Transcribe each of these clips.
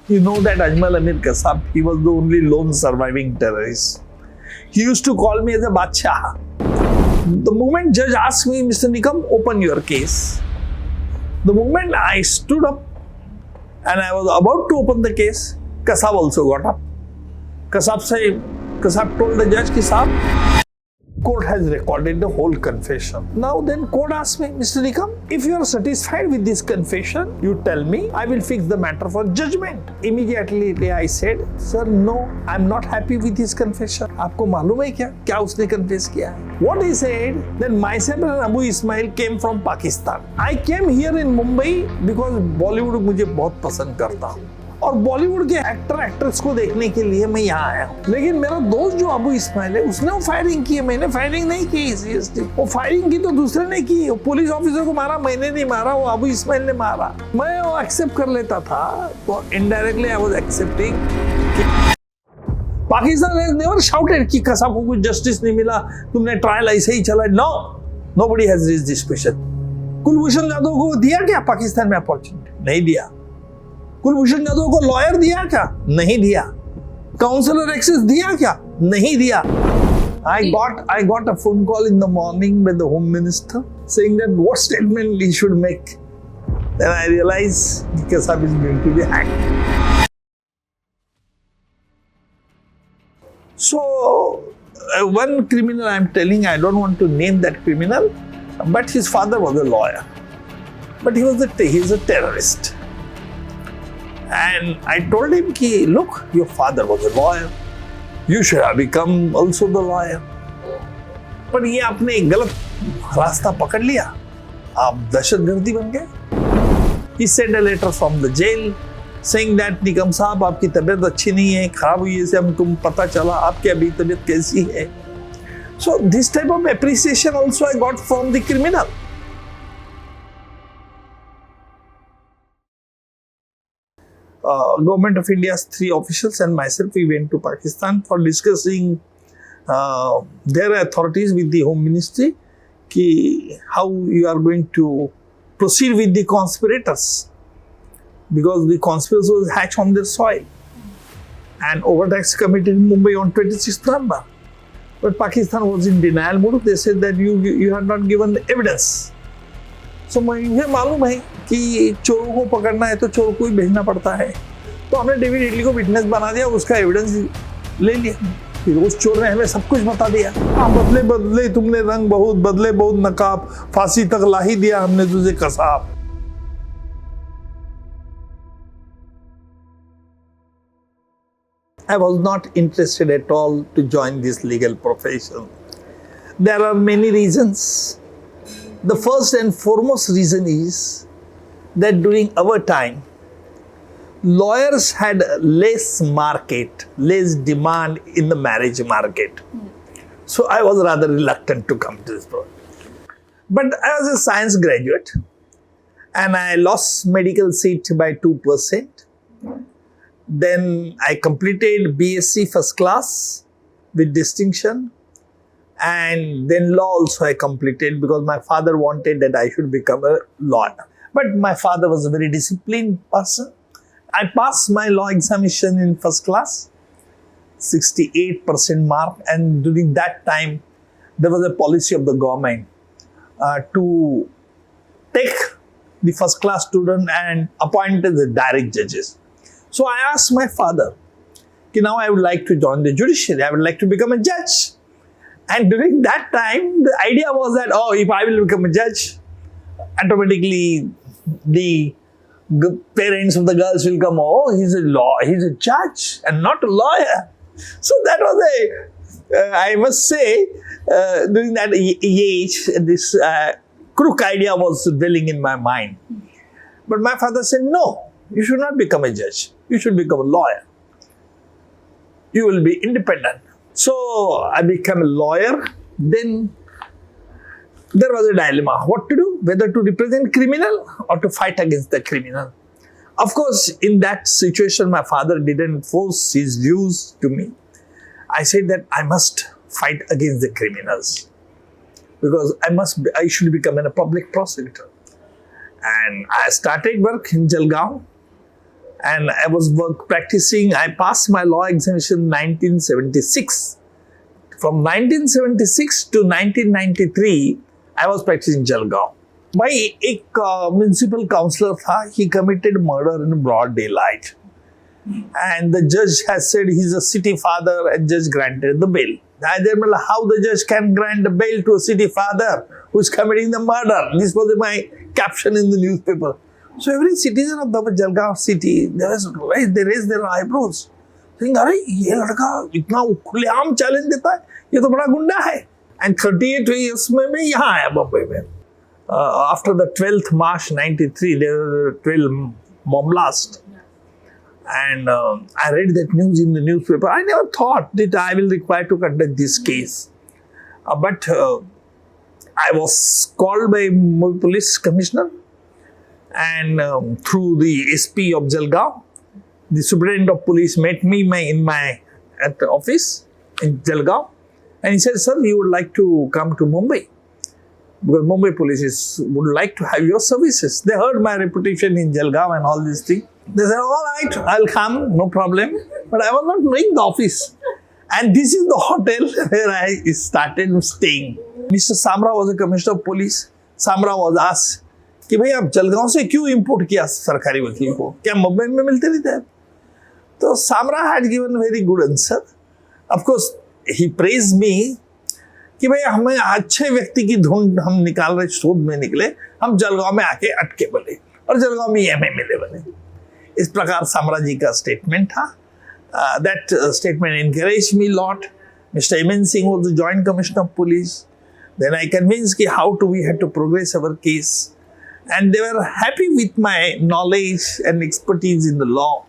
You know that Ajmal Amir Kasab, he was the only lone surviving terrorist. He used to call me as a Badshah. The moment judge asked me, Mr. Nikam, open your case. The moment I stood up and I was about to open the case, Kasab also got up. Kasab told the judge, ki sahab, court has recorded the whole confession. Now then court asked me, Mr. Nikam, if you are satisfied with this confession, you tell me, I will fix the matter for judgment. Immediately I said, sir, no, I am not happy with his confession. आपको मालूम है क्या उसने confess किया है? What he said, then myself and Abu Ismail came from Pakistan. I came here in Mumbai because Bollywood मुझे बहुत पसंद करता हूँ. और बॉलीवुड के एक्टर एक्ट्रेस को देखने के लिए मैं यहाँ आया हूँ. लेकिन मेरा दोस्त जो अबू इस्माइल है, उसने वो फायरिंग की है, मैंने फायरिंग नहीं की. सीरियसली वो फायरिंग की तो दूसरे ने की. वो पुलिस ऑफिसर को मारा, मैंने नहीं मारा, वो अबू इस्माइल ने मारा. मैं वो एक्सेप्ट कर लेता था, तो indirectly I was accepting. Pakistan has never shouted कि कसब को कुछ जस्टिस नहीं मिला, तुमने ट्रायल ऐसे ही चला. No, nobody has raised this question. Kulbhushan Jadhav को दिया क्या पाकिस्तान में अपॉर्चुनिटी? नहीं दिया. कुलभूषण जाधव को लॉयर दिया क्या? नहीं दिया. काउंसलर एक्सेस दिया क्या? नहीं दिया. I got a phone call in the morning by the Home Minister saying that what statement he should make. Then I realized Kasab is going to be hacked. So one criminal I am telling, I don't want to name that criminal, but his father was a lawyer. But he is a terrorist. And I told him, look, your father was a lawyer. You should have become also the lawyer. पर ये आपने एक गलत रास्ता पकड़ लिया, आप दहशतगर्दी बन गए. He sent a letter from the jail saying that Nikam साहब आपकी तबीयत अच्छी नहीं है, खराब हुई है, से हमको पता चला आपकी अभी तबीयत कैसी है. So this type of appreciation also I got from the criminal. Government of India's 3 officials and myself, we went to Pakistan for discussing their authorities with the Home Ministry, how you are going to proceed with the conspirators, because the conspiracy was hatched on their soil and overtax committed in Mumbai on 26th November. But Pakistan was in denial mode. They said that you had not given the evidence. So मुझे मालूम है कि चोरों को पकड़ना है तो चोर को ही भेजना पड़ता है. तो हमने डेविड इडली को विटनेस बना दिया, उसका एविडेंस ले लिया. फिर उस चोर ने हमें सब कुछ बता दिया. हाँ, बदले बदले तुमने रंग बहुत बदले, बहुत नकाब, फांसी तक ला ही दिया हमने तुझे Kasab. I was not interested at all to join this legal profession. There are many reasons. The first and foremost reason is that during our time, lawyers had less market, less demand in the marriage market. So I was rather reluctant to come to this program. But I was a science graduate and I lost medical seat by 2%. Then I completed BSc first class with distinction. And then law also I completed because my father wanted that I should become a lawyer. But my father was a very disciplined person. I passed my law examination in first class, 68% mark. And during that time, there was a policy of the government to take the first class student and appoint as the direct judges. So I asked my father, now I would like to join the judiciary. I would like to become a judge. And during that time, the idea was that, if I will become a judge, automatically the parents of the girls will come, he's a judge and not a lawyer. So that was I must say, during that age, this crook idea was dwelling in my mind. But my father said, no, you should not become a judge. You should become a lawyer. You will be independent. So I became a lawyer. Then there was a dilemma. What to do? Whether to represent criminal or to fight against the criminal. Of course, in that situation, my father didn't force his views to me. I said that I must fight against the criminals because I should become a public prosecutor. And I started work in Jalgaon And I was practicing. I passed my law examination in 1976. From 1976 to 1993, I was practicing Jalgaon. My municipal councillor tha, he committed murder in broad daylight. And the judge has said he's a city father, and judge granted the bail. How the judge can grant a bail to a city father who's committing the murder? This was my caption in the newspaper. So every citizen of the Jalgaon city, they raised their eyebrows. Saying, "Arey, ye ladka itna खुलेआम challenge देता है, ये तो बड़ा गुंडा है." And 38 years में मैं यहाँ आया Bombay में. After the 12th March 93, there were 12 bomb blasts. And I read that news in the newspaper. I never thought that I will require to conduct this case. But I was called by Mumbai police commissioner, and through the SP of Jalgaon, the superintendent of police met me at the office in Jalgaon, and he said, "Sir, you would like to come to Mumbai, because Mumbai police would like to have your services." They heard my reputation in Jalgaon and all these things. They said, "All right, I'll come, no problem." But I was not knowing the office. And this is the hotel where I started staying. Mr. Samra was a commissioner of police. Samra was asked, कि भाई आप जलगांव से क्यों import किया सरकारी वकील को? क्या मुंबई में मिलते नहीं थे? तो Samra had given a very good answer. Of course, he praised me कि भाई हमें अच्छे व्यक्ति की ढूंढ हम निकाल रहे, शोध में निकले, हम जलगांव में आके अटके बने और जलगांव में MA बने. इस प्रकार Samra जी का स्टेटमेंट था. That statement encouraged me a lot. Mr. Eman Singh was the Joint Commissioner of Police. Then I convinced कि how we had to progress our case. And they were happy with my knowledge and expertise in the law.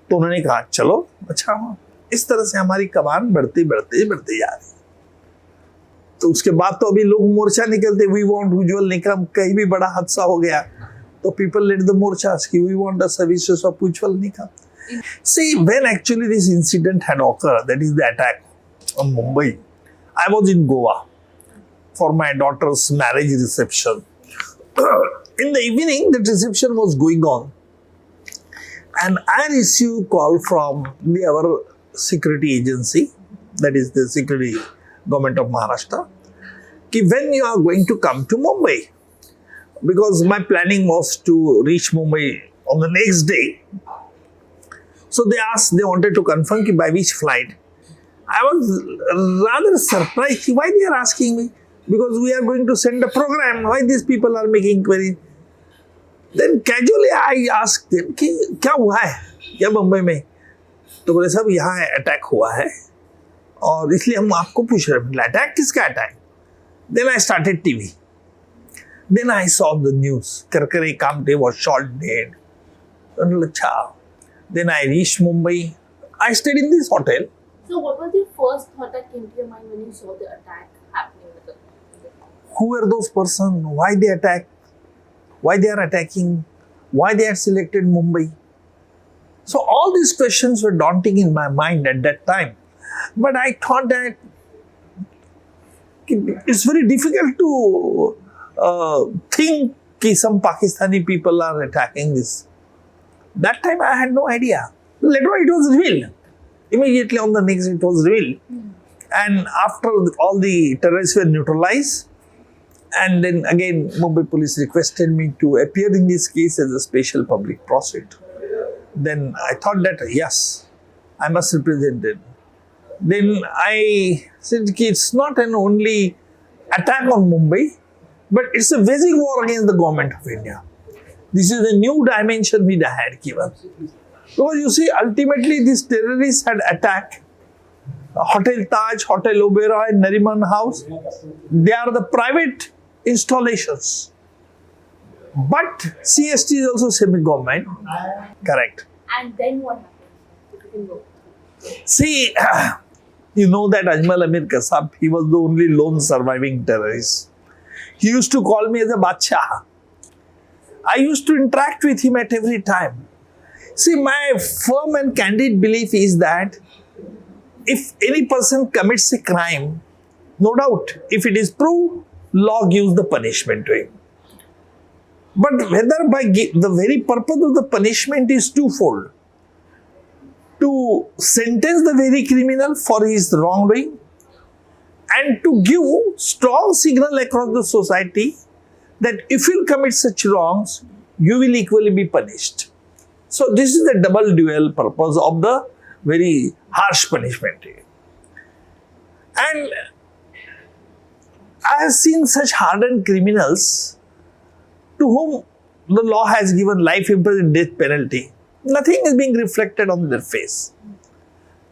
तो उन्होंने कहा चलो अच्छा, इस तरह से हमारी कमान बढ़ते जा रही. तो उसके बाद तो अभी लोग मोर्चा निकलते, we want Ujjwal Nikam. कहीं भी बड़ा हादसा हो गया तो people led the morchas कि we want the services of Ujjwal Nikam. See, when actually this incident had occurred, that is the attack on Mumbai, I was in Goa for my daughter's marriage reception. In the evening, the reception was going on, and I received a call from our security agency, that is the security government of Maharashtra, कि when you are going to come to Mumbai, because my planning was to reach Mumbai on the next day. So they wanted to confirm by which flight. I was rather surprised why they are asking me, because we are going to send a program. Why these people are making queries? Then casually I asked them कि क्या हुआ है क्या बम्बई में? तो बोले साहब यहाँ अटैक हुआ है और इसलिए हम आपको पूछ रहे हैं. अटैक किसका attack? Then I started TV. Then I saw the news. Karkare Kamte was shot dead. अच्छा. Then I reached Mumbai. I stayed in this hotel. So what was the first thought that came to your mind when you saw the attack happening? Who were those persons? Why they attacked? Why they are attacking? Why they had selected Mumbai? So all these questions were daunting in my mind at that time. But I thought that it's very difficult to think that some Pakistani people are attacking this. That time I had no idea. Later on it was revealed. Immediately on the next it was revealed. And after all the terrorists were neutralized, and then again Mumbai police requested me to appear in this case as a special public prosecutor. Then I thought that yes, I must represent it. Then I said it's not an only attack on Mumbai, but it's a waging war against the government of India. This is a new dimension we had given. Because you see, ultimately these terrorists had attacked Hotel Taj, Hotel Oberoi, Nariman House. They are the private installations. But CST is also semi-government. Correct. And then what happened? If you can go. See, you know that Ajmal Amir Kasab, he was the only lone surviving terrorist. He used to call me as a Badshah. I used to interact with him at every time. See, my firm and candid belief is that if any person commits a crime, no doubt, if it is proved, law gives the punishment to him. But whether by the very purpose of the punishment is twofold. To sentence the very criminal for his wrongdoing and to give strong signal across the society that if you commit such wrongs, you will equally be punished. So this is the double dual purpose of the very harsh punishment. And I have seen such hardened criminals to whom the law has given life imprisonment death penalty. Nothing is being reflected on their face.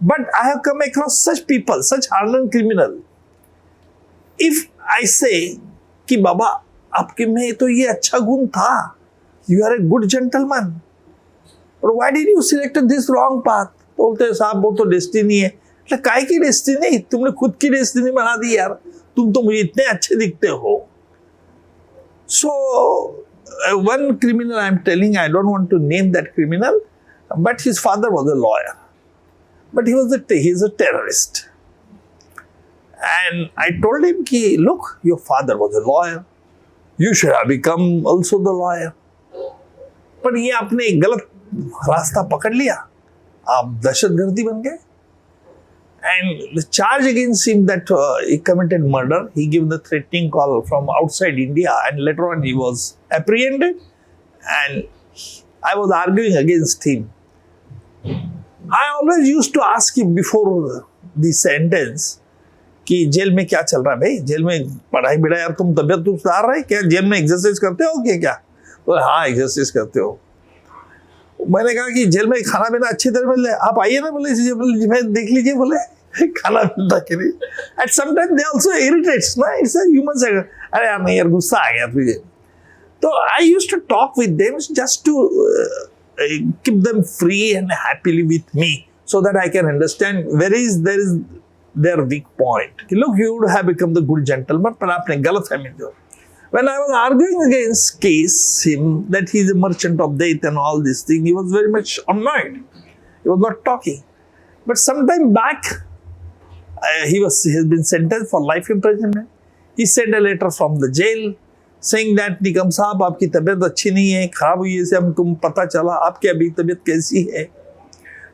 But I have come across such people, such hardened criminal. If I say कि बाबा आपके में तो ये अच्छा गुण था, you are a good gentleman, but why did you select this wrong path? बोलते हैं साहब वो तो डेस्टिनी है. मतलब काय की डेस्टिनी? तुमने खुद की डेस्टिनी बना दी यार. तुम तो मुझे इतने अच्छे दिखते हो. So one criminal I am telling, I don't want to name that criminal, but his father was a lawyer, but he is a terrorist. And I told him, ki, look, your father was a lawyer. You should have become also the lawyer. पर ये आपने एक गलत रास्ता पकड़ लिया. आप दहशतगर्दी बन गए. And the charge against him that he committed murder, he gave the threatening call from outside India, and later on he was apprehended. And I was arguing against him. I always used to ask him before the sentence कि jail में क्या चल रहा है भाई, jail में पढ़ाई बिढ़ाई यार तुम तबियत तो सुधार रहे, क्या जेल में एक्सरसाइज करते हो क्या? बोले हाँ एक्सरसाइज करते हो. मैंने कहा कि जेल में खाना पीना अच्छी तरह मिल रहा है, आप आइए ना. बोले मैं देख लीजिए, बोले खाना मिलता कि नहीं. At some time they also irritates ना, इट्स अ ह्यूमन साइड. अरे यार नहीं यार गुस्सा आ गया तुझे. तो I used to talk with them just to keep them free and happily with me so that I can understand there is their weak point. Look, you would have become the good gentleman, but आपने गलत फहमी दी. When I was arguing against him that he is a merchant of death and all these things, he was very much annoyed. He was not talking. But sometime back, he has been sentenced for life imprisonment. He sent a letter from the jail saying that Nikam sahab, आपकी तबीयत अच्छी नहीं है, खराब हुई है, हमको पता चला आपकी अभी तबीयत कैसी है.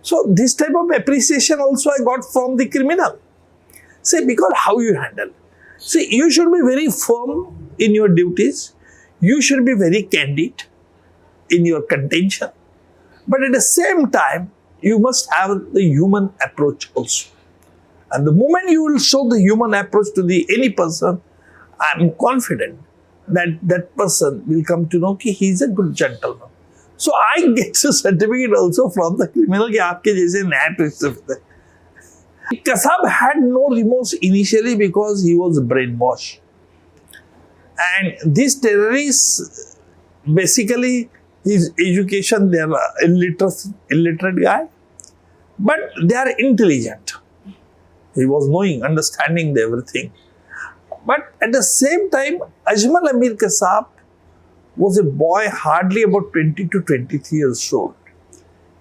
So this type of appreciation also I got from the criminal. Say, because how you handle. See, you should be very firm in your duties. You should be very candid in your contention. But at the same time, you must have the human approach also. And the moment you will show the human approach to any person, I am confident that that person will come to know that he is a good gentleman. So I get a certificate also from the criminal कि आपके जैसे न्याय. Kasab had no remorse initially because he was brainwashed. And these terrorists, basically, his education, they are illiterate guy, but they are intelligent. He was knowing, understanding everything. But at the same time, Ajmal Amir Kasab was a boy hardly about 20 to 23 years old.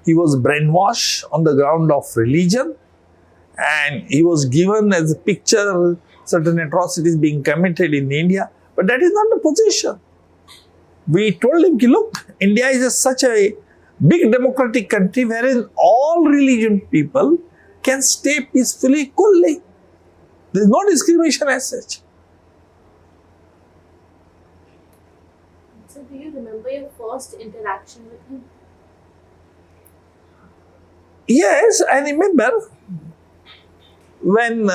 He was brainwashed on the ground of religion, and he was given as a picture certain atrocities being committed in India. But that is not the position. We told him, look, India is such a big democratic country wherein all religion people can stay peacefully, coolly. There is no discrimination as such. So do you remember your first interaction with him? Yes, I remember when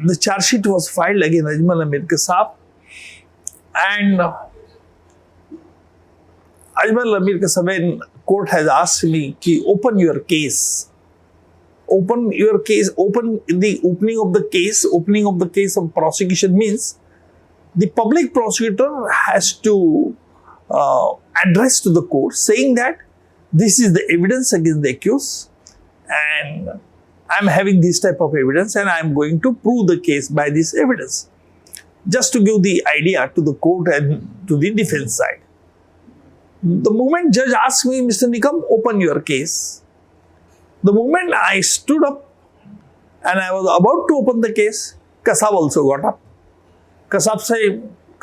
the charge sheet was filed against Ajmal Amir Kasab, and Ajmal Amir Kasab in court has asked me to open your case. Open your case, open the opening of the case. Opening of the case of prosecution means the public prosecutor has to address to the court saying that this is the evidence against the accused, and I am having this type of evidence and I am going to prove the case by this evidence. Just to give the idea to the court and to the defense side. The moment judge asked me, Mr. Nikam, open your case. The moment I stood up and I was about to open the case, Kasab also got up. Kasab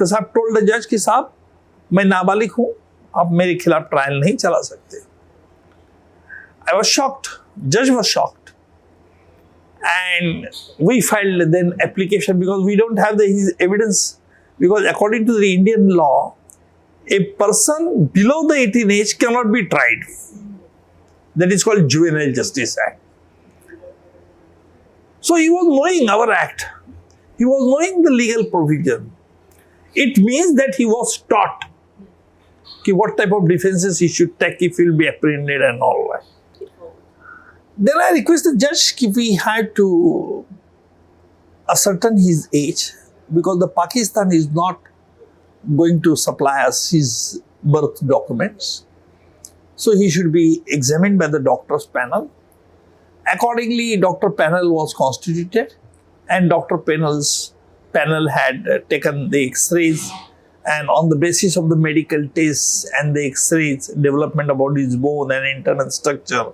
Kasab told the judge कि साहब मैं नाबालिग हूँ, आप मेरे खिलाफ trial नहीं चला सकते. I was shocked. Judge was shocked. And we filed then application because we don't have his evidence. Because according to the Indian law, a person below the 18 age cannot be tried. That is called Juvenile Justice Act. So he was knowing our act. He was knowing the legal provision. It means that he was taught what type of defenses he should take if he will be apprehended and all that. Then I requested the judge if we had to ascertain his age, because the Pakistan is not going to supply us his birth documents. So he should be examined by the doctor's panel. Accordingly, doctor panel was constituted, and doctor panel had taken the x-rays, and on the basis of the medical tests and the x-rays, development about his bone and internal structure,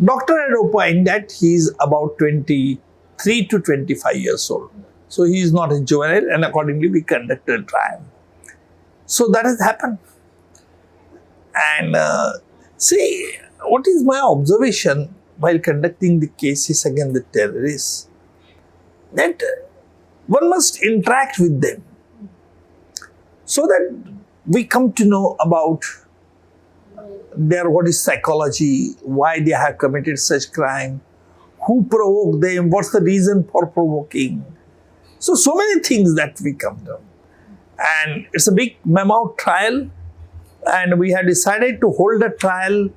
doctor had opined that he is about 23 to 25 years old. So he is not a juvenile, and accordingly we conducted a trial. So that has happened. And see, what is my observation while conducting the cases against the terrorists? That one must interact with them so that we come to know about what is psychology, why they have committed such crime, who provoked them, what's the reason for provoking. So many things that we come to. And it's a big mammoth trial, and we had decided to hold a trial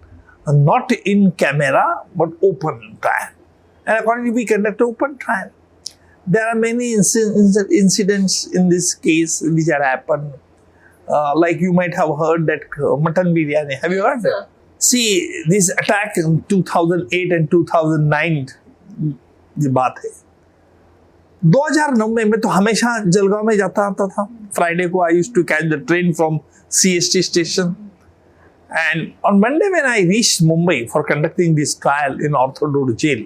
not in camera but open trial. And accordingly we conduct an open trial. There are many incidents in this case which had happened. Like you might have heard that mutton biryani. Have you heard that? See, this attack in 2008 and 2009 ये बात है. 2009 में मैं तो हमेशा जलगांव में जाता आता था. Friday को I used to catch the train from CST station. And on Monday when I reached Mumbai for conducting this trial in Ortho Road jail,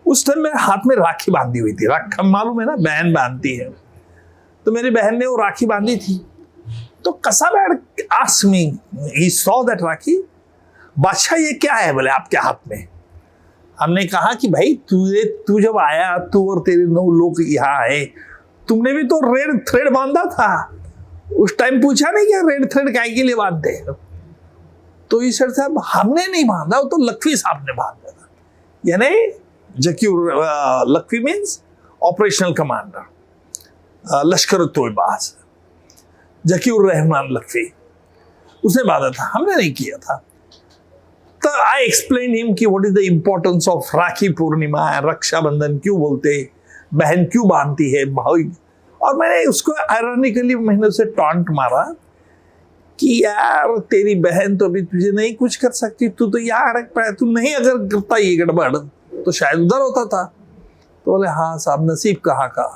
उस टाइम मेरे हाथ में राखी बांधी हुई थी. राखी मालूम है ना, बहन बांधती है. तो मेरी बहन ने वो राखी बांधी थी. तो Kasab had asked me, he saw that राखी, बादशाह ये क्या है बोले आपके हाथ में. हमने कहा कि भाई तू जब आया, तू और तेरे 9 लोग यहाँ आए, तुमने भी तो रेड थ्रेड बांधा था. उस टाइम पूछा नहीं कि रेड थ्रेड काय के लिए बांधते हैं. तो ये सर साहब हमने नहीं बांधा, वो तो लखवी साहब ने बांधा था. यानी Zakir Lakhvi means operational commander, लश्कर तोयबाज, जकीर रहमान लखवी, उसने बांधा था, हमने नहीं किया था. तो आई एक्सप्लेन हिम कि what is the importance of Rakhi Purnima, Rakshabandhan क्यों बोलते, बहन क्यों बांधती है भाई. और मैंने उसको आयरॉनिकली मैंने उसे टॉन्ट मारा कि यार तेरी बहन तो अभी तुझे नहीं कुछ कर सकती, तू तो यहाँ अड़क पाया, तू नहीं अगर करता ये गड़बड़ तो शायद उधर होता था. तो बोले हाँ साहब नसीब कहाँ का.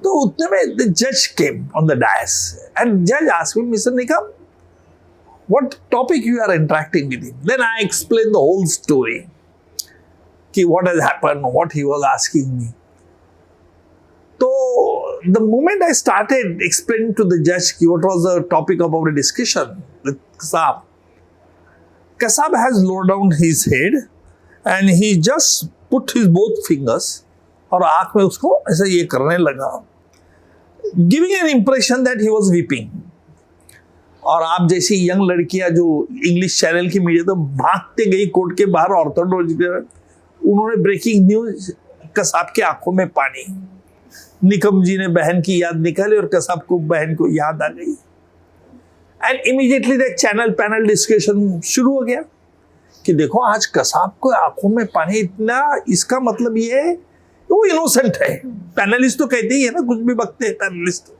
तो उतने में द जज came on the DISE and जज asked me, mister Nikam, what topic you are interacting with him. Then I explained the whole story. Ki what has happened, what he was asking me. So the moment I started explaining to the judge what was the topic of our discussion with Kasab, Kasab has lowered down his head and he just put his both fingers और आँख में उसको ऐसा ये करने लगा, giving an impression that he was weeping. और आप जैसी यंग लड़कियां जो इंग्लिश चैनल की मीडिया तो भागते गई कोर्ट के बाहर ऑर्थोडॉक्स, उन्होंने ब्रेकिंग न्यूज, कसाब के आंखों में पानी. निकम जी ने बहन की याद निकाली और कसाब को बहन को याद आ गई. And immediately the channel panel discussion शुरू हो गया कि देखो आज कसाब को आंखों में पानी इतना, इसका मतलब ये है वो इनोसेंट है. पैनलिस्ट तो कहते ही है ना, कुछ भी बकते हैं पैनलिस्ट,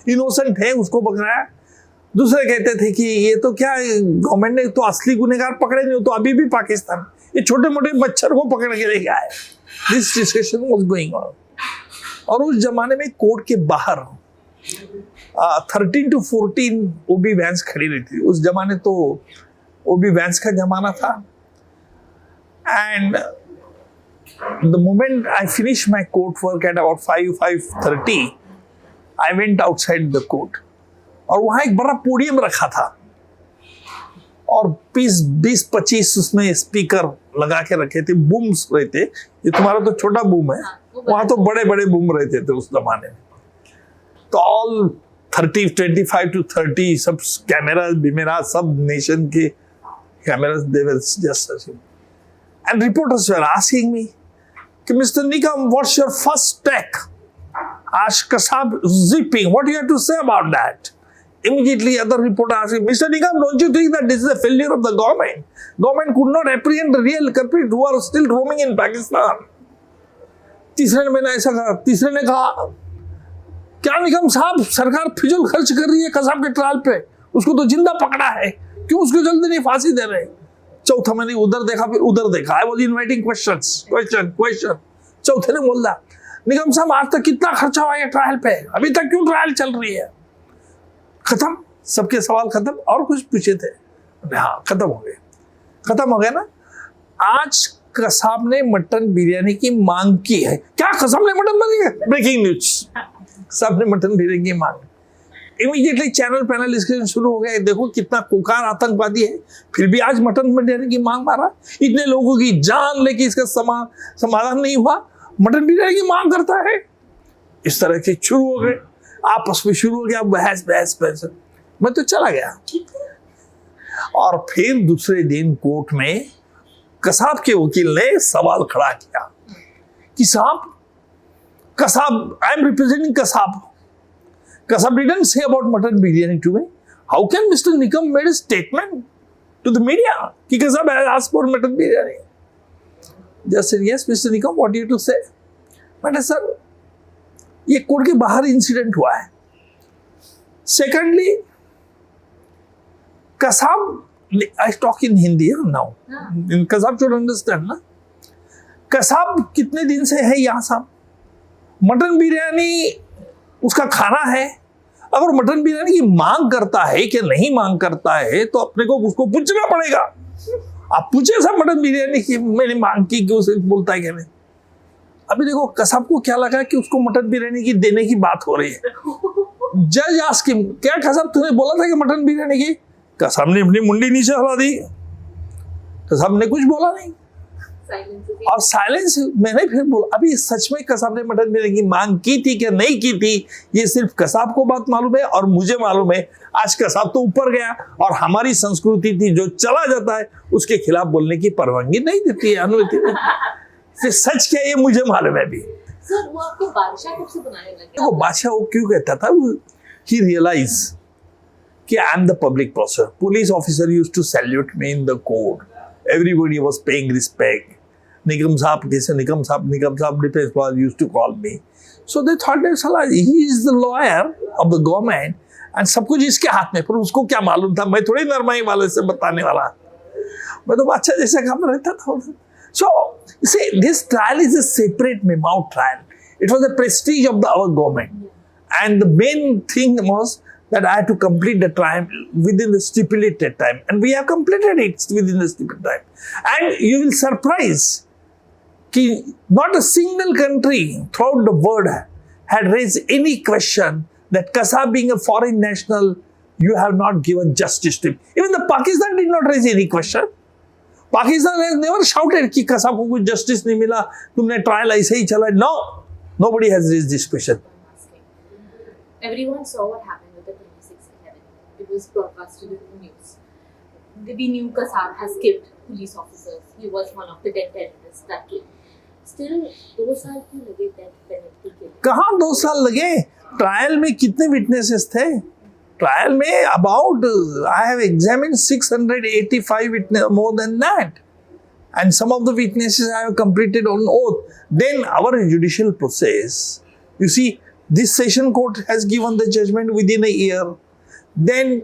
इनोसेंट है, उसको पकड़ा. दूसरे कहते थे कि ये तो क्या गवर्नमेंट ने तो असली गुनहगार पकड़े नहीं, तो अभी भी पाकिस्तान ये छोटे मोटे मच्छर को पकड़ के लेके आए. This discussion was going on. और उस जमाने में कोर्ट के बाहर 13 to 14 ओबी वैन्स खड़ी रहती थी. उस जमाने तो ओबी वैन्स का जमाना था. And the moment I finish my court work at about 5:30, I went outside the court. और वहां एक बड़ा पोडियम रखा था और 20-25 उसमें स्पीकर लगा के रखे थे, बूम्स रहते। ये तुम्हारा तो छोटा बूम है, वहां तो बड़े बड़े बूम रहते थे उस जमाने में। तो ऑल 25 to 30 सब कैमरास बिमेरा सब नेशन के cameras, they were just searching. And reporters were asking me, Mr. Nikam, what's your first take? Ash Kasab zipping, what do you have to say about that? Immediately other reporter asking, Mr. Nikam, don't you think that this is a failure of the government? Government could not apprehend the real culprits who are still roaming in Pakistan. तीसरे ने मैंने ऐसा कहा, तीसरे ने कहा, क्या निकम साहब सरकार फिजूल खर्च कर रही है कसाब के ट्रायल पे, उसको तो जिंदा पकड़ा है, क्यों उसको जल्दी नहीं फांसी दे रहे? चौथा मैंने उधर देखा फिर उधर देखा, आई वॉज इन्वाइटिंग क्वेश्चन। चौथे ने बोला, निकम साहब आज तक कितना खर्चा हुआ है ट्रायल पे, अभी तक क्यों ट्रायल चल रही है? खत्म, सबके सवाल खत्म। और कुछ पूछे थे? हाँ, खत्म हो गए ना। आज कसाब ने मटन बिरयानी की मांग की है। क्या कसाब ने mutton biryani? Breaking news, Kasab ने मटन बिरयानी की मांग। इमीडिएटली चैनल पैनल डिस्कशन शुरू हो गया, देखो कितना कुकार आतंकवादी है, फिर भी आज मटन बिरयानी की मांग मारा, इतने लोगों की जान लेके इसका समाधान नहीं हुआ, मटन बिरयानी की मांग करता है। इस तरह से शुरू हो गए, आपस में शुरू हो गया बहस। मैं तो चला गया। और फिर दूसरे दिन कोर्ट में कसाब के वकील ने सवाल खड़ा किया कि साहब, Kasab, I am representing Kasab. Kasab didn't say about mutton biryani to me. How can Mr. Nikam made a statement to the media कि Kasab has asked for mutton biryani? Just said, yes, Mr. Nikam, what do you have to say? मैंने sir ये court के बाहर incident हुआ है. Secondly, Kasab, I talk in Hindi now. In Kasab should understand ना. Kasab कितने दिन से है यहाँ साहब? मटन बिरयानी उसका खाना है. अगर मटन बिरयानी की मांग करता है कि नहीं मांग करता है तो अपने को उसको पूछना पड़ेगा. आप पूछे सब मटन बिरयानी की मैंने मांग की कि उसे बोलता है कि नहीं. अभी देखो कसाब को क्या लगा कि उसको मटन बिरयानी की देने की बात हो रही है. जज आस्क हिम, क्या कसाब तूने बोला था कि मटन बिरयानी की? कसाब ने अपनी मुंडी नीचे हिला दी. कसाब ने कुछ बोला नहीं और साइलेंस. मैंने फिर बोला, अभी सच में कसाब ने मटन बिरयानी की मांग की थी कि नहीं की थी ये सिर्फ कसाब को बात मालूम है और मुझे मालूम है. आज कसाब तो ऊपर गया और हमारी संस्कृति थी जो चला जाता है उसके खिलाफ बोलने की परवानगी नहीं देती है, अनुमति नहीं. फिर सच क्या ये मुझे मालूम है. अभी सर वो आपको बादशाह कब से बनाने लगे? देखो बादशाह वो क्यों कहता था, ही रियलाइज कि I am the public processor. Police officer used to salute me in the court. Everybody was paying respect. Nikam sahab, Nikam sahab, defense lawyers used to call me. So they thought that he is the lawyer of the government and सब कुछ इसके हाथ में. पर उसको क्या मालूम था, मैं थोड़ी नरमाई वाले से बताने वाला. मैं तो बादशाह जैसा काम रहता था. So see, this trial is a separate memo trial. It was the prestige of our government, and the main thing was that I had to complete the trial within the stipulated time, and we have completed it within the stipulated time. And you will surprise कि not a single country throughout the world had raised any question that Kasab being a foreign national, you have not given justice to him. Even the Pakistan did not raise any question. Pakistan has never shouted कि Kasab को कुछ justice नहीं मिला, तुमने trial ऐसे ही चला. No, nobody has raised this question. Everyone saw what happened with the 26/11. It was broadcasted in the news. We knew Kasab has killed police officers. He was one of the dead terrorists that killed. Still 2 साल क्यों लगे death penalty के लिए? कहाँ 2 साल लगे? Trial में कितने विटनेसेस थे? ट्रायल में about I have examined 685 witnesses, more than that, and some of the witnesses I have completed on oath. Then our judicial process, you see, this session court has given the judgment within a year. Then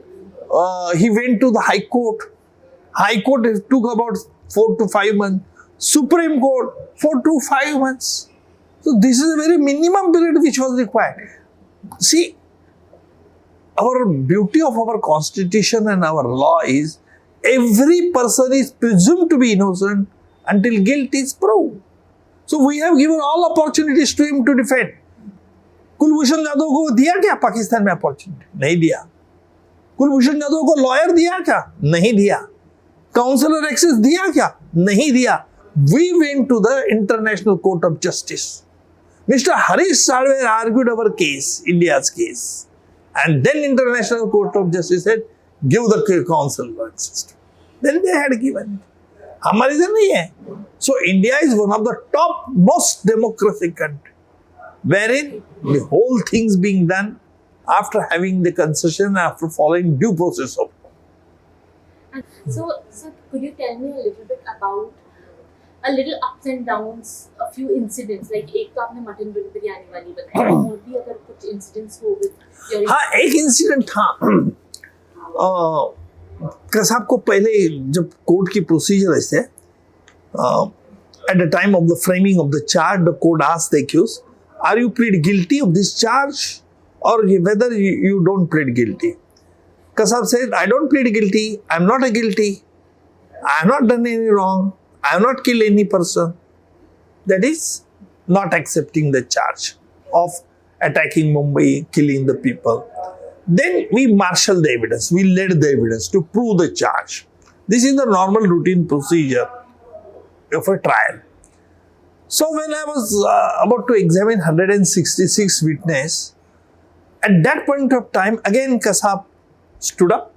he went to the High Court. High Court took about 4 to 5 months. Supreme Court 4 to 5 months. So this is a very minimum period which was required. See, our beauty of our constitution and our law is every person is presumed to be innocent until guilt is proved. So we have given all opportunities to him to defend. Kulbhushan Jadhav को दिया क्या पाकिस्तान में opportunity? नहीं दिया। कुलभूषण जाधव को lawyer दिया क्या? नहीं दिया। काउंसलर एक्सेस दिया क्या? नहीं दिया। We went to the international court of justice. Mr. Harish Salve argued our case, India's case, and then International Court of Justice said, give the consular access. Then they had given. हमारे इधर नहीं है. So India is one of the top most democratic country, wherein the whole things being done after having the concession, after following due process of. So could you tell me a little bit about a little ups and downs, a few incidents, like एक तो आपने mutton biryani वाली बताई, और भी अगर कुछ incidents हो with your. हाँ, एक इंसिडेंट था. कसाब को पहले जब कोर्ट की प्रोसीजर ऐसे at the time of the framing of the charge, the court asked the accused, are you plead guilty of this charge or whether you don't plead guilty? Kasab said, I don't plead guilty. I'm not a guilty. I have not done any wrong. I have not killed any person. That is not accepting the charge of attacking Mumbai, killing the people. Then we marshal the evidence. We led the evidence to prove the charge. This is the normal routine procedure of a trial. So when I was about to examine 166 witnesses, at that point of time, again Kasab stood up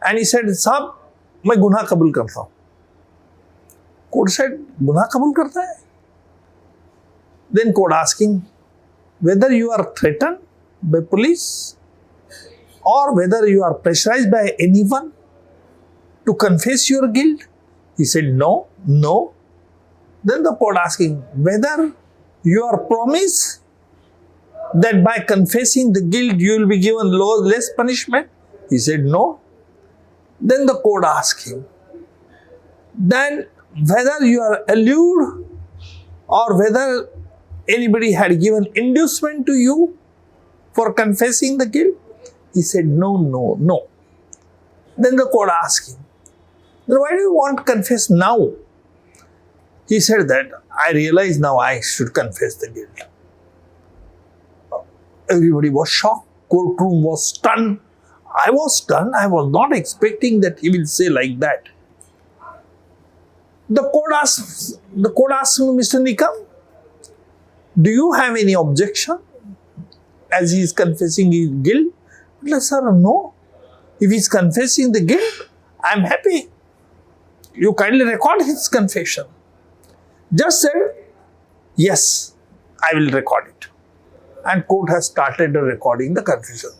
and he said, "Sahab, मैं गुनाह कबूल करता हूँ." Court said, "गुनाह कबूल करता है?" Then court asking whether you are threatened by police or whether you are pressurized by anyone to confess your guilt. He said, no. Then the court asking whether you are promised that by confessing the guilt you will be given less punishment. He said, no. Then the court asked him, then whether you are allured or whether anybody had given inducement to you for confessing the guilt. He said, no. Then the court asked him, then why do you want to confess now? He said that I realize now I should confess the guilt. Everybody was shocked. Courtroom was stunned. I was stunned. I was not expecting that he will say like that. The court asked me, Mr. Nikam, do you have any objection as he is confessing his guilt? I said, sir, no. If he is confessing the guilt, I am happy. You kindly record his confession. Just said, yes, I will record it. And court has started recording the confession.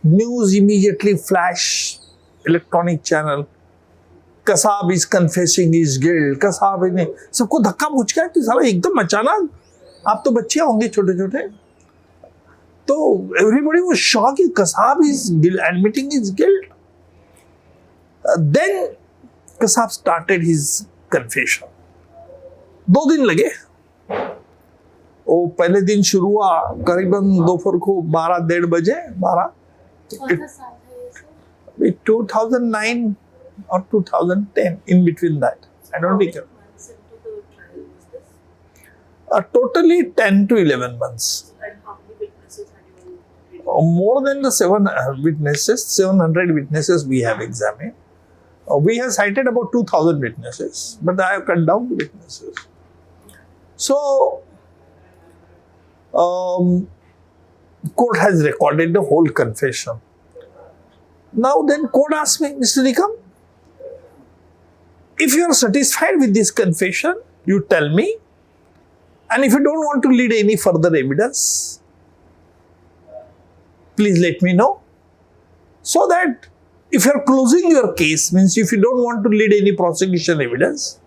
News immediately flash, electronic channel. Kasab is confessing his guilt. Kasab ने सबको धक्का मुझ गया कि साला एकदम अचानक आप तो बच्चे होंगे छोटे-छोटे. तो everybody was shocked. Kasab is admitting his guilt. Then Kasab started his confession. 2 दिन लगे. वो पहले दिन शुरू हुआ करीबन दोपहर को 12-1:30 बजे. 2009 or 2010, in between that. I don't recall. Totally 10 to 11 months. And how many witnesses had you? More than the 700 witnesses we have examined. We have cited about 2,000 witnesses, but I have cut down the witnesses. So, court has recorded the whole confession. Now then court asked me, Mr. Nikam, if you are satisfied with this confession, you tell me. And if you don't want to lead any further evidence, please let me know. So that if you are closing your case, means if you don't want to lead any prosecution evidence,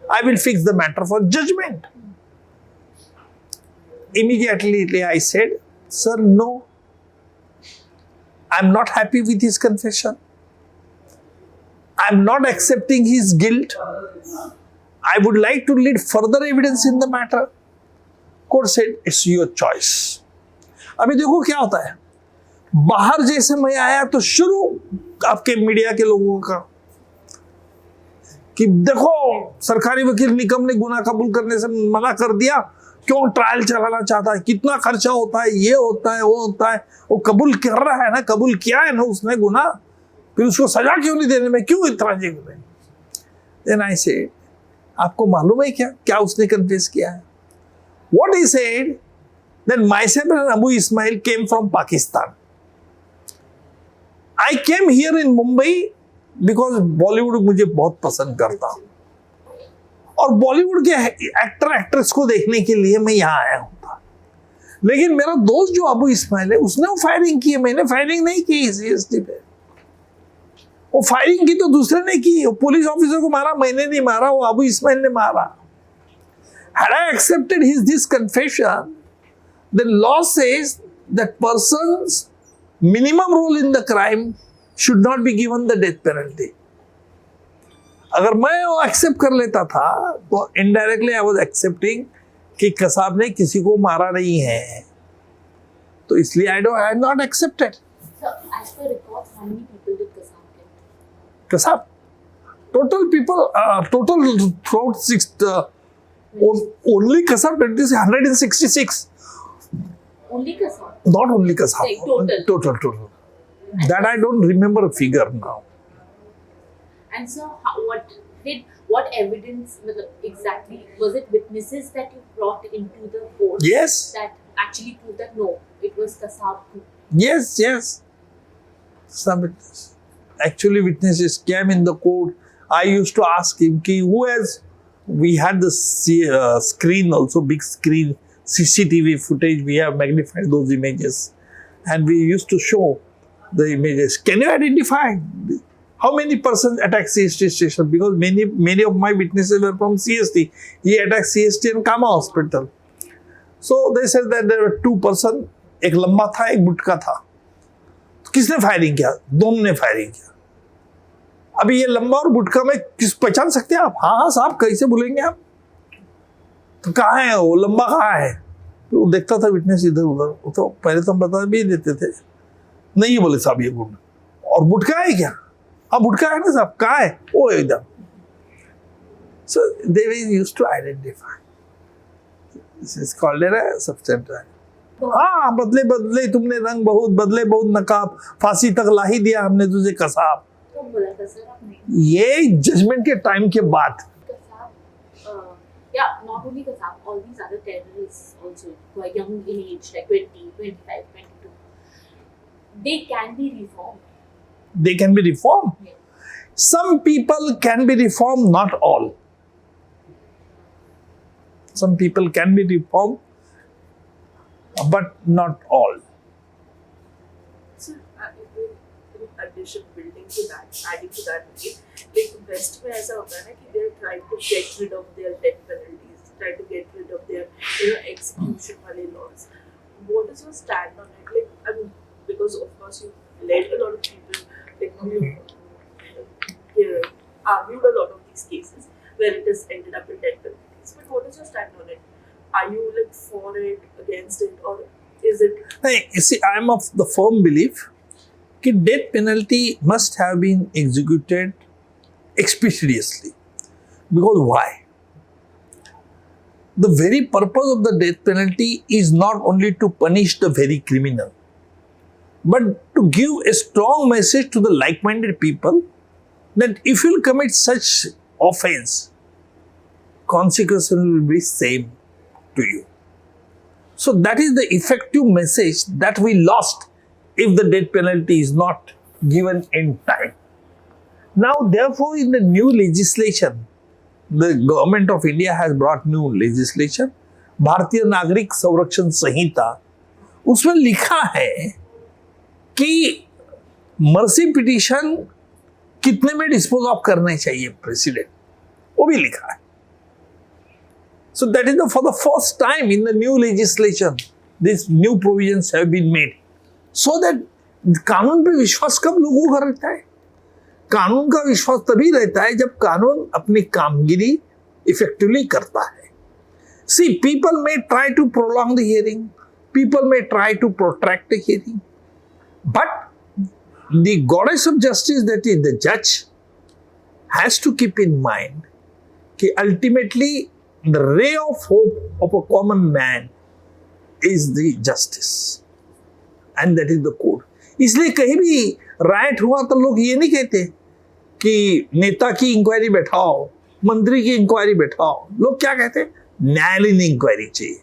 I will fix the matter for judgment. Immediately I said, sir, no. I am not happy with his confession. I am not accepting his guilt. I would like to lead further evidence in the matter. Court said, it's your choice. अभी देखो क्या होता है. बाहर जैसे मैं आया तो शुरू आपके मीडिया के लोगों का कि देखो सरकारी वकील निकम ने गुनाह कबूल करने से मना कर दिया क्यों ट्रायल चलाना चाहता है, कितना खर्चा होता है, ये होता है, वो होता है, वो कबूल कर रहा है ना, कबूल किया है ना उसने गुनाह, फिर उसको सजा क्यों नहीं देने में, क्यों इतना जिग में? देन आई सेड, आपको मालूम है क्या क्या उसने कन्फेस किया है? What he said that myself and Abu Ismail came from Pakistan. I came here in Mumbai because Bollywood मुझे बहुत पसंद करता हूं, और बॉलीवुड के एक्टर एक्ट्रेस को देखने के लिए मैं यहाँ आया हूँ था. लेकिन मेरा दोस्त जो अबू इस्माइल है उसने वो फायरिंग की है, मैंने फायरिंग नहीं की सीएसटी पे. वो फायरिंग की तो दूसरे ने की, वो पुलिस ऑफिसर को मारा, मैंने नहीं मारा, वो अबू इस्माइल ने मारा. Had I accepted this confession, then law says that person's minimum role in the crime should not be given the death penalty. अगर मैं वो एक्सेप्ट कर लेता था तो इनडायरेक्टली आई वाज एक्सेप्टिंग कि कसाब ने किसी को मारा नहीं है, तो इसलिए I not accepted. As per reports, how many people did Kasab kill? Kasab, total throughout only Kasab 166. Only Kasab? Not only Kasab. Like Total. That I don't remember a figure now. And so, what evidence exactly was it? Witnesses that you brought into the court? Yes. That actually proved that no, it was Kasab who. Yes. Some witnesses. Actually, witnesses came in the court. I used to ask him, we had the screen also, big screen, CCTV footage. We have magnified those images. And we used to show the images. Can you identify how many persons attacked CST station? Because many of my witnesses were from CST. He attacked CST and Kama hospital. So they said that there were 2 persons. एक लंबा था, एक बुटका था. तो किसने firing किया? दोनों ने फायरिंग किया. अभी ये लंबा और बुटका में किस पहचान सकते हैं आप? हाँ साहब, कैसे बोलेंगे आप? तो कहाँ है वो लंबा, कहाँ है? तो वो देखता था विटनेस इधर उधर, तो पहले तो हम बता भी देते थे, नहीं बोले साहब ये गुण. और बुटका है क्या? हाँ बुटका है ना साहब, कहाँ है? वो एकदम. So they were used to identify. This is called a substance. हाँ, बदले तुमने रंग बहुत, बदले बहुत नकाब, फांसी तक ला ही दिया हमने तुझे कसाब. तो बोला था सर आपने, ये जजमेंट के टाइम के बाद. Kasab, yeah, not only Kasab, all these other terrorists also who are young in age, like 20, 25, 22, they can be reformed. They can be reformed. Yeah. Some people can be reformed, not all. Some people can be reformed, but not all. So, in addition, adding to that, like West में ऐसा होता है ना कि they are trying to get rid of their death penalties, try to get rid of their execution वाले laws. What is your stand on it? Like, I mean, because of course you led a lot of people, like you argued a lot of these cases where it has ended up in death penalties. But what is your stand on it? Are you like for it, against it, or is it? Hey, you see, I am of the firm belief that death penalty must have been executed expeditiously. Because why? The very purpose of the death penalty is not only to punish the very criminal, but to give a strong message to the like-minded people that if you commit such offense, consequences will be same to you. So that is the effective message that we lost if the death penalty is not given in time. Now, therefore, in the new legislation, the government of India has brought new legislation, भारतीय नागरिक संरक्षण संहिता, उसमें लिखा है कि mercy petition कितने में dispose of करने चाहिए प्रेसिडेंट, वो भी लिखा है. So that is for the first time in the new legislation, these new provisions have been made. So that कानून पे विश्वास कब लोगों का रहता है? कानून का विश्वास तभी रहता है जब कानून अपनी कामगिरी इफेक्टिवली करता है. See, people may try to prolong the hearing, people may try to protract the hearing, but the goddess of justice, that is the judge, has to keep in mind कि ultimately the ray of hope of a common man is the justice, and that is the court. इसलिए कहीं भी right हुआ तो लोग ये नहीं कहते कि नेता की इंक्वायरी बैठाओ, मंत्री की इंक्वायरी बैठाओ. लोग क्या कहते हैं? न्यायालयीन इंक्वायरी चाहिए.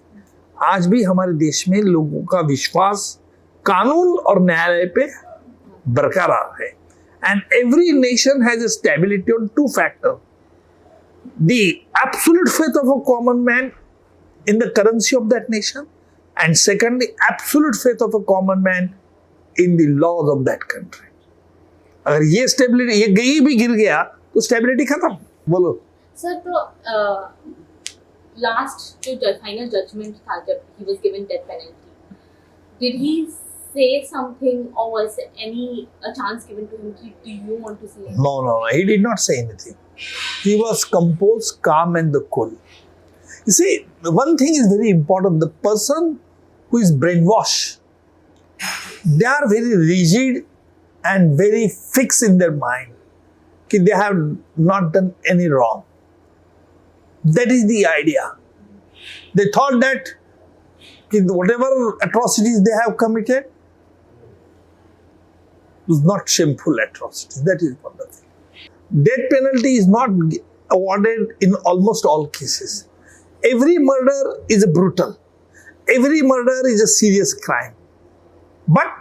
आज भी हमारे देश में लोगों का विश्वास कानून और न्यायालय पे बरकरार है. And every nation has a stability on two factors: the absolute faith of a common man in the currency of that nation, and secondly, absolute faith of a common man in the laws of that country. अगर ये stability ये गई भी गिर गया तो stability खत्म. बोलो सर. तो लास्ट जो फाइनल जजमेंट था जब he was given death penalty, did he say something or was any a chance given to him? Do you want to say anything? No, he did not say anything. He was composed, calm and the cool. You see, one thing is very important: the person who is brainwashed, they are very rigid and very fixed in their mind that they have not done any wrong. That is the idea. They thought that whatever atrocities they have committed was not shameful atrocities. That is one of the things. Death penalty is not awarded in almost all cases. Every murder is a brutal. Every murder is a serious crime. But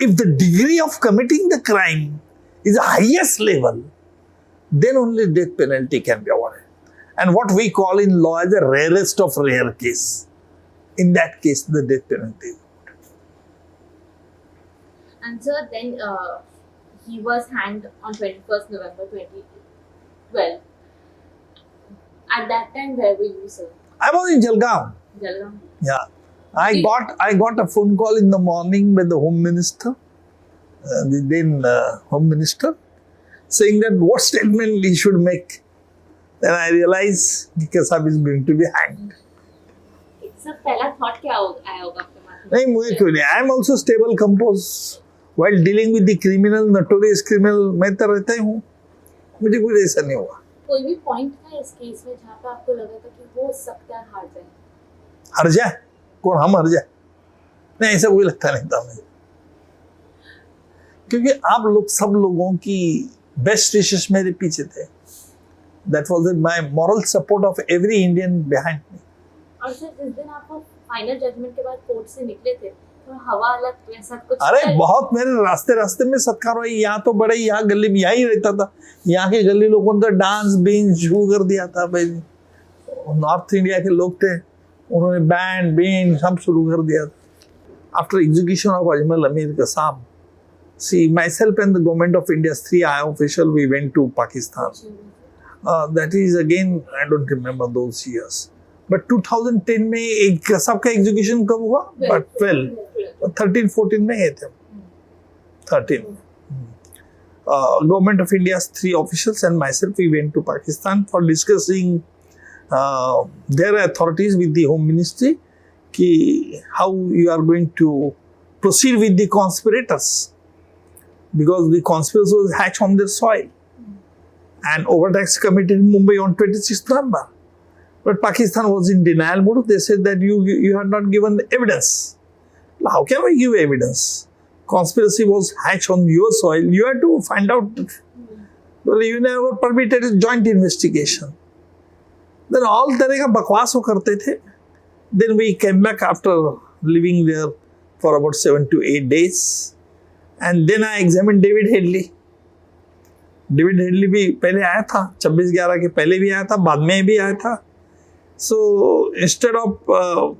if the degree of committing the crime is the highest level, then only death penalty can be awarded. And what we call in law as the rarest of rare case. In that case, the death penalty is awarded. And sir, then he was hanged on 21st November 2012. At that time, where were you, sir? I was in Jalgaon. Jalgaon. Yeah. I got a phone call in the morning by the Home Minister, the then Home Minister, saying that what statement he should make. Then I realized Kasab is going to be hanged. Sir पहला thought क्या आया होगा आपके mind में? नहीं मुझे क्यों नहीं. I am also stable, composed while dealing with the criminal, notorious criminal. मैं तो रहता ही हूँ. मुझे कुछ ऐसा नहीं हुआ. कोई भी पॉइंट था इस केस में जहाँ पे आपको लगा था कि हो सकता है हार जाए? हार जाए? कौन हम हार जाए? नहीं ऐसा कोई लगता नहीं था मुझे. क्योंकि आप लोग सब लोगों की बेस्ट विशेस मेरे पीछे थे. That was my moral support of every Indian behind me. और सर जिस दिन आप फाइनल जजमेंट के बाद कोर्ट से निकले थे तो हवा अलग वैसा कुछ? अरे बहुत मेरे रास्ते में सत्कार हुआ. यहाँ तो बड़े यहाँ गली में यहाँ ही रहता था. यहाँ के गली लोगों ने तो डांस बीन शुरू कर दिया था. भाई नॉर्थ इंडिया के लोग थे, उन्होंने बैंड बीन सब शुरू कर दिया. आफ्टर एग्जीक्यूशन ऑफ अजमल अमीर Kasab, see myself and the government of India's 3 high officials, we went to Pakistan. That is again, I don't remember those years. But 2010 में एक कसब का एग्जीक्यूशन कब हुआ? But 13-14 में गए थे. 13. Government of India's 3 officials and myself, we went to Pakistan for discussing their authorities with the Home Ministry कि how you are going to proceed with the conspirators, because the conspiracy was hatched on their soil and overtax committed in Mumbai on 26th November. But Pakistan was in denial mode. They said that you had not given evidence. How can we give evidence? Conspiracy was hatched on your soil. You had to find out. Well, you never permitted a joint investigation. Then all तरह का बकवास वो करते थे. Then we came back after living there for about 7 to 8 days. And then I examined David Headley. David Headley भी पहले आया था, 26/11 के पहले भी आया था, बाद में भी आया था. So instead of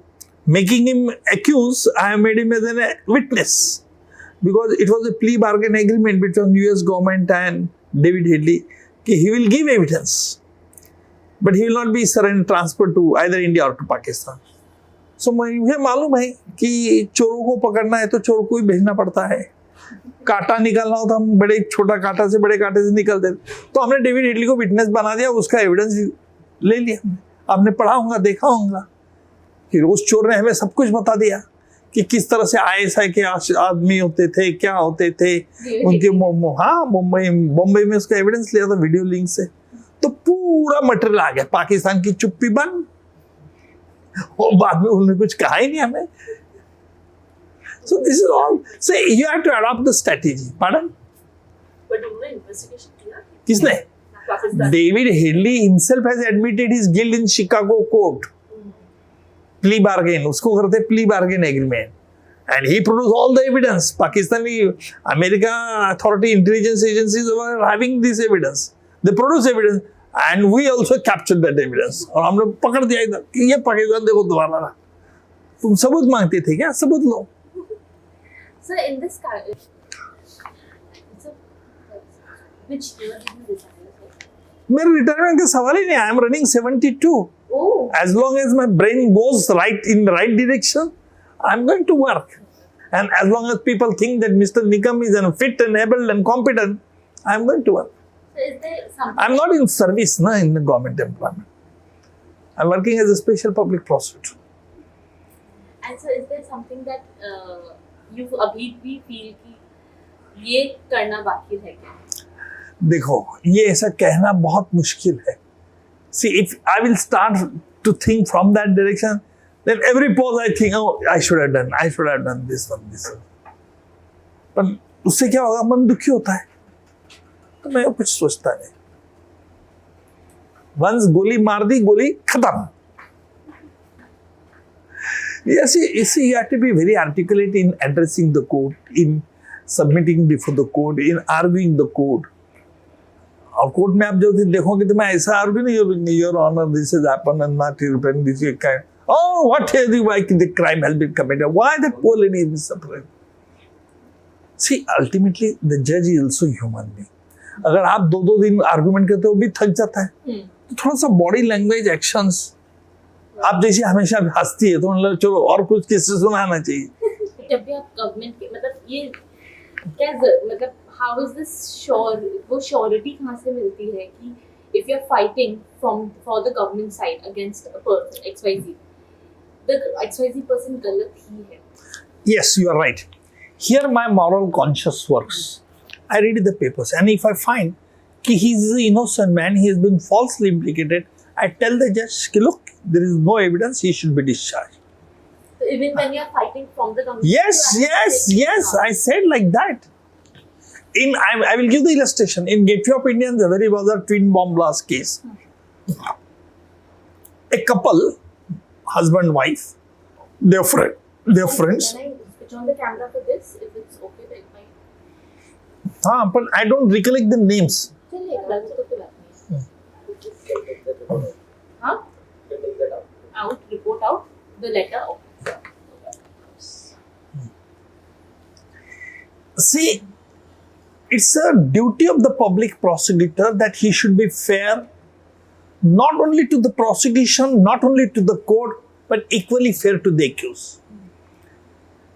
making him accused, I have made him as a witness, because it was a plea bargain agreement between US government and David Headley that he will give evidence, but he will not be surrendered, transferred to either India or to Pakistan. So मुझे मालूम है कि चोरों को पकड़ना है तो चोर को ही भेजना पड़ता है. कांटा निकालना हो तो हम बड़े छोटा कांटा से बड़े कांटे से निकलते. तो हमने डेविड हेडली को विटनेस बना दिया, उसका एविडेंस ले लिया. आपने पढ़ा होगा, देखा होगा कि उस चोर ने हमें सब कुछ बता दिया कि किस तरह से ISI के आदमी होते थे, क्या होते थे उनके. हाँ, बॉम्बे में उसका एविडेंस लिया था वीडियो लिंक से. तो पूरा मटेरियल आ गया. पाकिस्तान की चुप्पी बंद, वो बाद में उन्होंने कुछ कहा ही नहीं हमें. So this is all. Say you have to adopt the strategy. Pardon? But उन्होंने investigation किया. किसने? Pakistan. David Headley himself has admitted his guilt in Chicago court. Plea bargain. उसको करते plea bargain agreement. And he produced all the evidence. Pakistani, America authority, intelligence agencies were having this evidence. They produced evidence. And we also captured that evidence. और हमने पकड़ दिया इधर कि ये पाकिस्तान देखो तुम्हारा. तुम सबूत मांगते थे क्या? सबूत लो. So in this so, which year did you retire? मेरे रिटायरमेंट का सवाल ही नहीं. I am running 72. Oh. As long as my brain goes right in the right direction, I'm going to work. And as long as people think that Mr. Nikam is fit and able and competent, I'm going to work. So is there something? I'm not in service in the government employment. I'm working as a special public prosecutor. And so is there something that you अभी भी feel कि ये करना बाकी है क्या? देखो, ये ऐसा कहना बहुत मुश्किल है. See, if I will start to think from that direction, then every pause I think, oh, I should have done this one. पर उससे क्या होगा? मन दुखी होता है. तो मैं कुछ सोचता नहीं. Once गोली मार दी, गोली खत्म. Yes, you have to be very articulate in addressing the court, in submitting before the court, in arguing the court. और कोर्ट में आप जो देखोगे तो मैं ऐसा आर्ग्यू नहीं करूंगी. Your honour, this has happened and not repent this kind. Oh, what has the crime has been committed? Why that poor lady is suffering? See, ultimately, the judge is also human being. अगर आप 2 दिन argument करते हो भी थक जाता है, तो थोड़ा सा बॉडी लैंग्वेज एक्शंस आप जैसे हमेशा हंसती है तो मतलब चलो और कुछ किससे सुनाना चाहिए. जब भी आप गवर्नमेंट के मतलब ये क्या मतलब how is this sure वो surety कहाँ से मिलती है कि if you're fighting for the government side against a person XYZ, the XYZ person गलत ही है. Yes, you are right. Here my moral conscience works. I read the papers and if I find कि he is an innocent man, he has been falsely implicated, I tell the judge, look, there is no evidence, he should be discharged. So even when you are fighting from the government. Yes, I said like that. I will give the illustration. In Gateway of India, there was a twin bomb blast case. A couple, husband, wife, they're friends. Can I switch on the camera for this if it's okay? Like my. But I don't recollect the names. चलेगा तो कोई बात नहीं. हाँ? Out, report out, the letter. See, it's a duty of the public prosecutor that he should be fair, not only to the prosecution, not only to the court, but equally fair to the accused.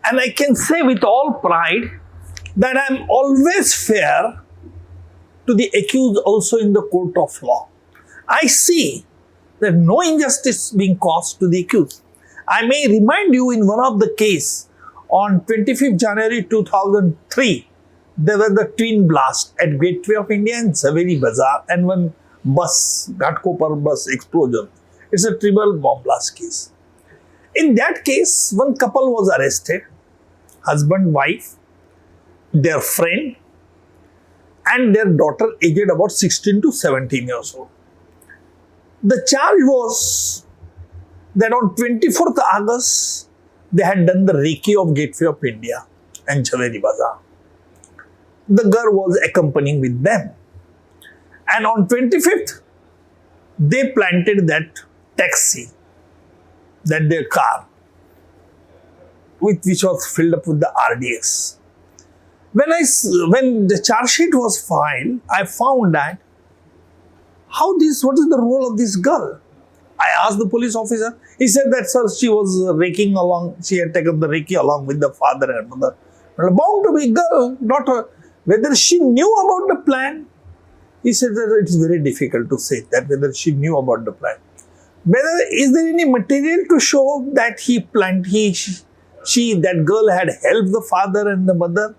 And I can say with all pride that I am always fair to the accused also in the court of law. I see that no injustice being caused to the accused. I may remind you in one of the case on 25th January 2003, there was the twin blast at Gateway of India and Zaveri Bazaar and one bus, Ghatkopar bus explosion. It's a triple bomb blast case. In that case, one couple was arrested, husband, wife, their friend and their daughter aged about 16 to 17 years old. The charge was that on 24th August, they had done the recce of Gateway of India and Zaveri Bazaar. The girl was accompanying with them. And on 25th, they planted that taxi, that their car, which was filled up with the RDX. When the charge sheet was filed, I found that what is the role of this girl? I asked the police officer. He said that, sir, she was raking along. She had taken the recce along with the father and mother. Bound to be girl, daughter. Whether she knew about the plan, he said that it's very difficult to say that whether she knew about the plan. Is there any material to show that that girl had helped the father and the mother?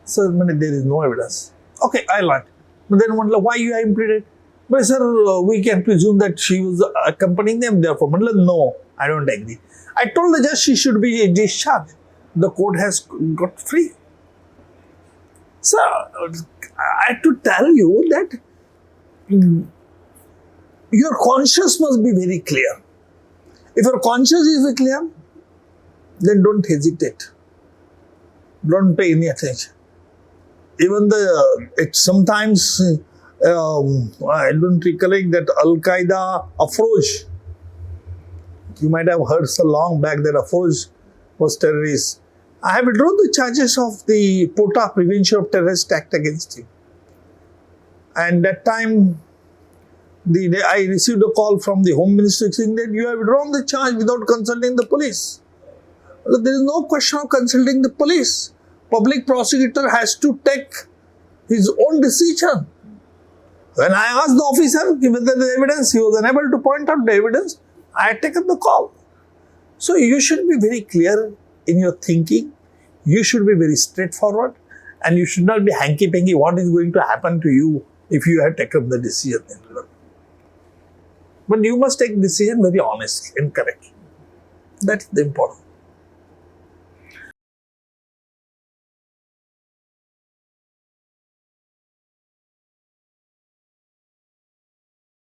Sir, there is no evidence. Okay, I learned. But then why you are implicated? But sir, we can presume that she was accompanying them. Therefore, no. I don't agree. I told the judge she should be discharged. The court has got free. So, I have to tell you that your conscience must be very clear. If your conscience is clear, then don't hesitate. Don't pay any attention. Even sometimes, I don't recollect that Al-Qaeda Afroz. You might have heard so long back that Afroz was terrorist. I have withdrawn the charges of the POTA, Prevention of Terrorist Act against him. And that time, I received a call from the Home Minister saying that you have withdrawn the charge without consulting the police. Well, there is no question of consulting the police. Public prosecutor has to take his own decision. When I asked the officer whether the evidence, he was unable to point out the evidence. I had taken the call. So you should be very clear in your thinking. You should be very straightforward. And you should not be hanky-panky what is going to happen to you if you have taken the decision. But you must take decision very honestly and correctly. That is the important.